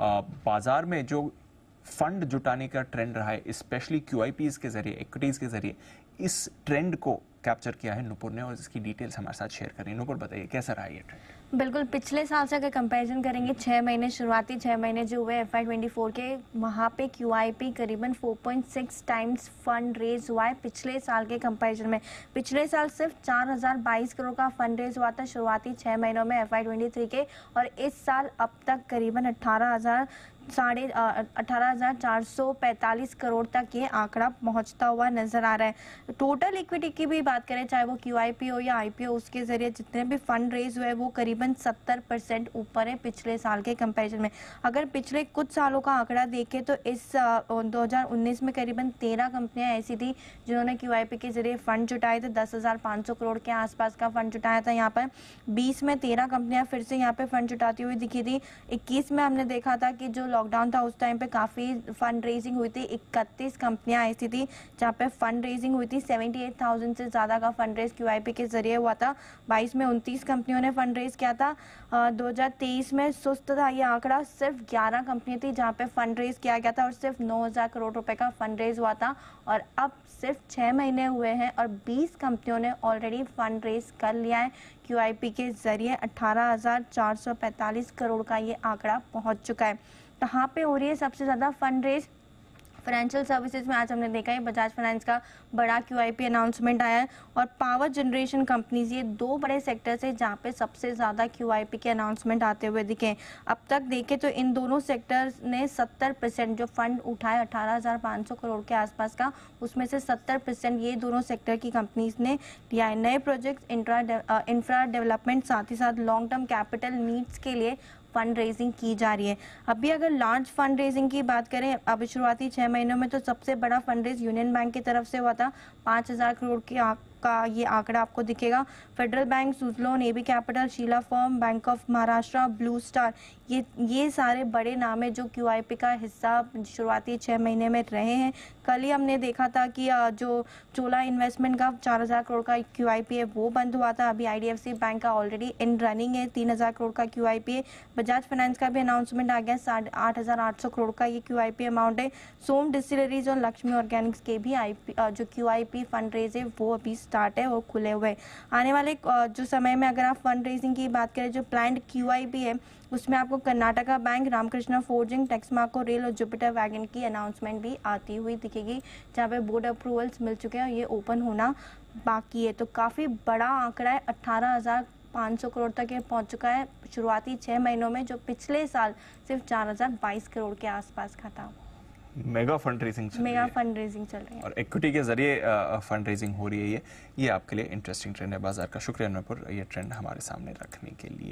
बाजार में जो फंड जुटाने का ट्रेंड रहा है, स्पेशली क्यूआईपीज के जरिए, इक्विटीज के जरिए, इस ट्रेंड को कैप्चर किया है नुपुर ने और इसकी डिटेल्स हमारे साथ शेयर करें। नुपुर बताइए कैसा रहा ये ट्रेंड? बिल्कुल, पिछले साल से अगर कंपैरिजन करेंगे 6 महीने, शुरुआती 6 महीने जो हुए FY24 के, वहाँ पे QIP करीबन 4.6 टाइम्स फंड रेज हुआ है पिछले साल के कंपैरिजन में। पिछले साल सिर्फ 4022 करोड़ का फंड रेज हुआ था शुरुआती 6 महीनों में FY23 के, और इस साल अब तक करीबन 18,445 करोड़ तक ये आंकड़ा पहुंचता हुआ नजर आ रहा है। टोटल इक्विटी की भी बात करें, चाहे वो QIP हो या IPO, उसके जरिए जितने भी फंड रेज हुए वो करीबन 70% ऊपर है पिछले साल के कंपैरिजन में। अगर पिछले कुछ सालों का आंकड़ा देखें तो इस 2019 में करीबन 13 कंपनियां ऐसी थी जिन्होंने QIP के जरिए फंड जुटाए थे। 10,500 करोड़ के आसपास का फंड जुटाया था यहाँ पर। 20 में 13 कंपनियां फिर से यहाँ पे फंड जुटाती हुई दिखी थी। 21 में हमने देखा था कि जो लॉकडाउन था उस टाइम पे काफ़ी फंड रेजिंग हुई थी। 31 कंपनियां ऐसी थी जहाँ पे फंड रेजिंग हुई थी। 78,000 से ज़्यादा का फंड रेज QIP के जरिए हुआ था। 22 में 29 कंपनियों ने फंड रेज किया था। 2023 में सुस्त था ये आंकड़ा, सिर्फ 11 कंपनी थी जहाँ पे फंड रेज किया गया था और सिर्फ 9,000 करोड़ रुपए का फंड रेज हुआ था। और अब सिर्फ 6 महीने हुए हैं और 20 कंपनियों ने ऑलरेडी फंड रेज कर लिया है QIP के जरिए। 18,445 करोड़ का ये आंकड़ा पहुंच चुका है। कहाँ पे हो रही है सबसे ज़्यादा फंड रेज? फाइनेंशियल सर्विसेज में आज हमने देखा है बजाज फाइनेंस का बड़ा QIP अनाउंसमेंट आया है, और पावर जनरेशन कंपनीज, ये दो बड़े सेक्टर्स हैं जहाँ पे सबसे ज़्यादा QIP के अनाउंसमेंट आते हुए दिखे। अब तक देखें तो इन दोनों सेक्टर्स ने 70% जो फंड उठाए 18,500 करोड़ के आसपास का, उसमें से 70% ये दोनों सेक्टर की कंपनीज ने लिया है। नए प्रोजेक्ट्स, इंफ्रा डेवलपमेंट, साथ ही साथ लॉन्ग टर्म कैपिटल नीड्स के लिए फंड रेजिंग की जा रही है। अभी अगर लार्ज फंड रेजिंग की बात करें, अभी शुरुआती 6 महीनों में तो सबसे बड़ा फंड रेज यूनियन बैंक की तरफ से हुआ था। 5,000 करोड़ का ये आंकड़ा आपको दिखेगा। Federal Bank, Suzlon, AB capital, Sheela foam, bank of Maharashtra, Blue Star, ये सारे बड़े नाम है जो QIP का हिस्सा शुरुआती 6 महीने में रहे हैं। कल ही हमने देखा था कि जो चोला इन्वेस्टमेंट का 4,000 करोड़ का QIP है वो बंद हुआ था। अभी IDFC बैंक का ऑलरेडी इन रनिंग है, 3,000 करोड़ का QIP है। बजाज फाइनेंस का भी अनाउंसमेंट आ गया, 8,800 करोड़ का ये QIP अमाउंट है। सोम डिस्टिलरीज और लक्ष्मी ऑर्गेनिक्स के भी जो QIP फंड रेज है वो अभी स्टार्ट है और खुले हुए। आने वाले जो समय में अगर आप फंड रेजिंग की बात करें, जो प्लान्ड QIP है उसमें आपको Karnataka bank, Ramakrishna forging, Texmaco rail और जुपिटर वैगन की अनाउंसमेंट भी आती हुई दिखेगी, जहाँ पे बोर्ड अप्रूवल्स मिल चुके हैं और ये ओपन होना बाकी है। तो काफ़ी बड़ा आंकड़ा है, 18,500 करोड़ तक ये पहुंच चुका है शुरुआती 6 महीनों में, जो पिछले साल सिर्फ 4,022 करोड़ के आसपास का था। मेगा फंड रेजिंग चल रही है और इक्विटी के जरिए फंड रेजिंग हो रही है। ये आपके लिए इंटरेस्टिंग ट्रेंड है बाजार का। शुक्रिया नूपुर, ये ट्रेंड हमारे सामने रखने के लिए।